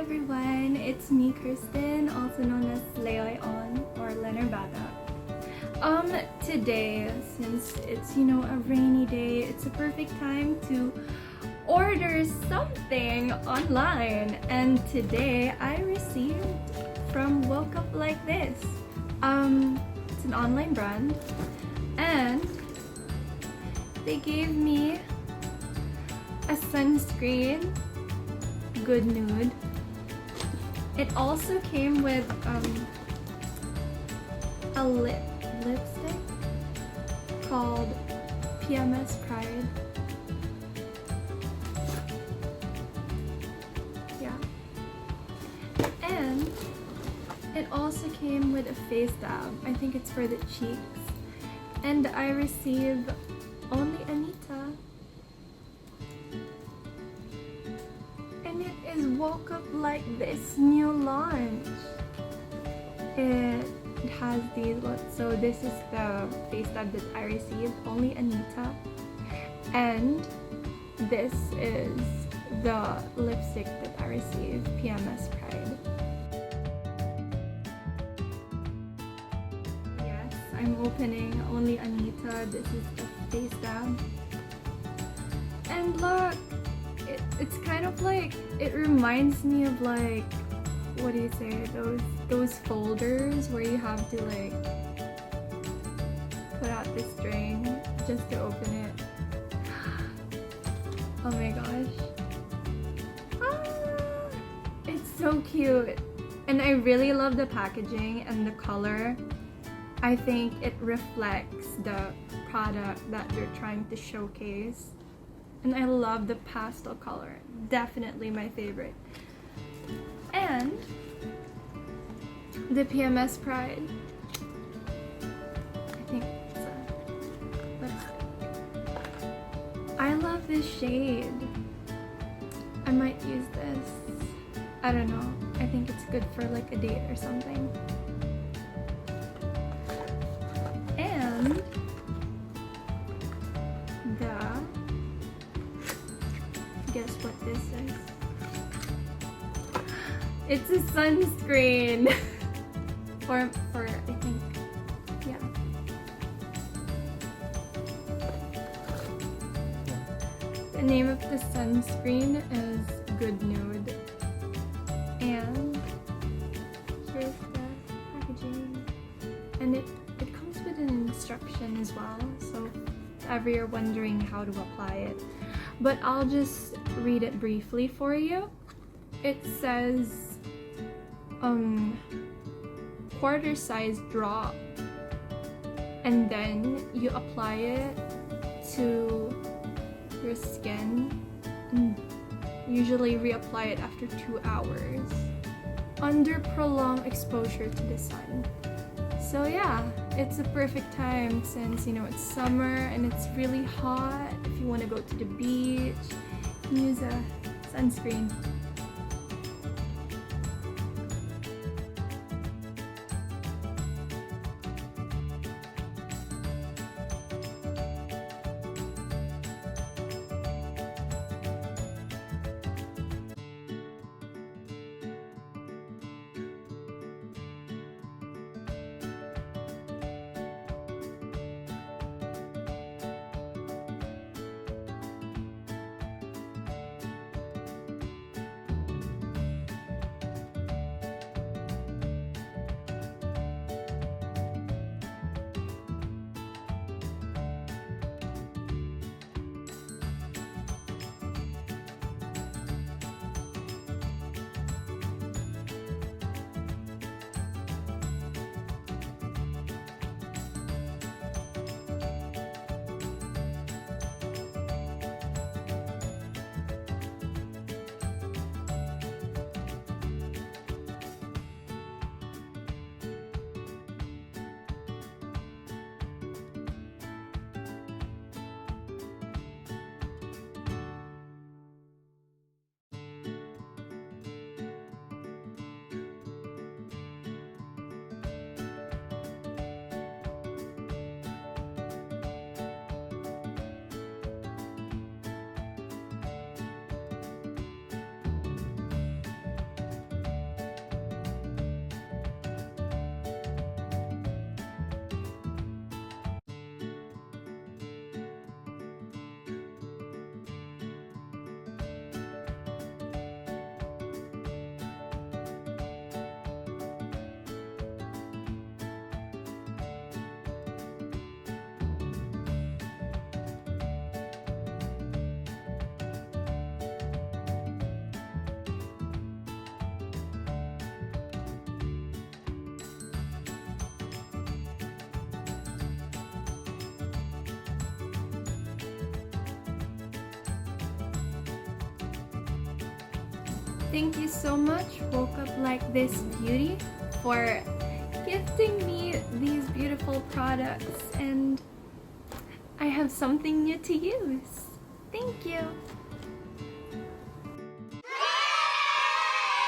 everyone, it's me Kirsten, also known as Leoy On or Lenar Bata. Today, since it's a rainy day, it's a perfect time to order something online. And today I received from Woke Up Like This. It's an online brand, and they gave me a sunscreen, Good Nude. It also came with a lipstick called PMS Pride. Yeah. And it also came with a face dab. I think it's for the cheeks. And I received only Anita. And it is Woke Up Like This new launch. It has these, so this is the face dab that I received, only Anita. And this is the lipstick that I received, PMS Pride. Yes, I'm opening only Anita. This is the face dab. And look! It's kind of like, it reminds me of like, what do you say, those folders where you have to like put out the string just to open it. Oh my gosh. It's so cute. And I really love the packaging and the color. I think it reflects the product that you're trying to showcase. And I love the pastel color. Definitely my favorite. And the PMS Pride. I think it's a lipstick. I love this shade. I might use this. I don't know. I think it's good for like a date or something. And guess what this is? It's a sunscreen. for I think, yeah. The name of the sunscreen is Good Nude. And here's the packaging. And it comes with an instruction as well, so if ever you're wondering how to apply it. But I'll just read it briefly for you. It says quarter size drop, and then you apply it to your skin and usually reapply it after 2 hours under prolonged exposure to the sun. So yeah, it's a perfect time since it's summer and it's really hot. If you want to go to the beach, you can use a sunscreen. Thank you so much, Woke Up Like This Beauty, for gifting me these beautiful products, and I have something new to use. Thank you.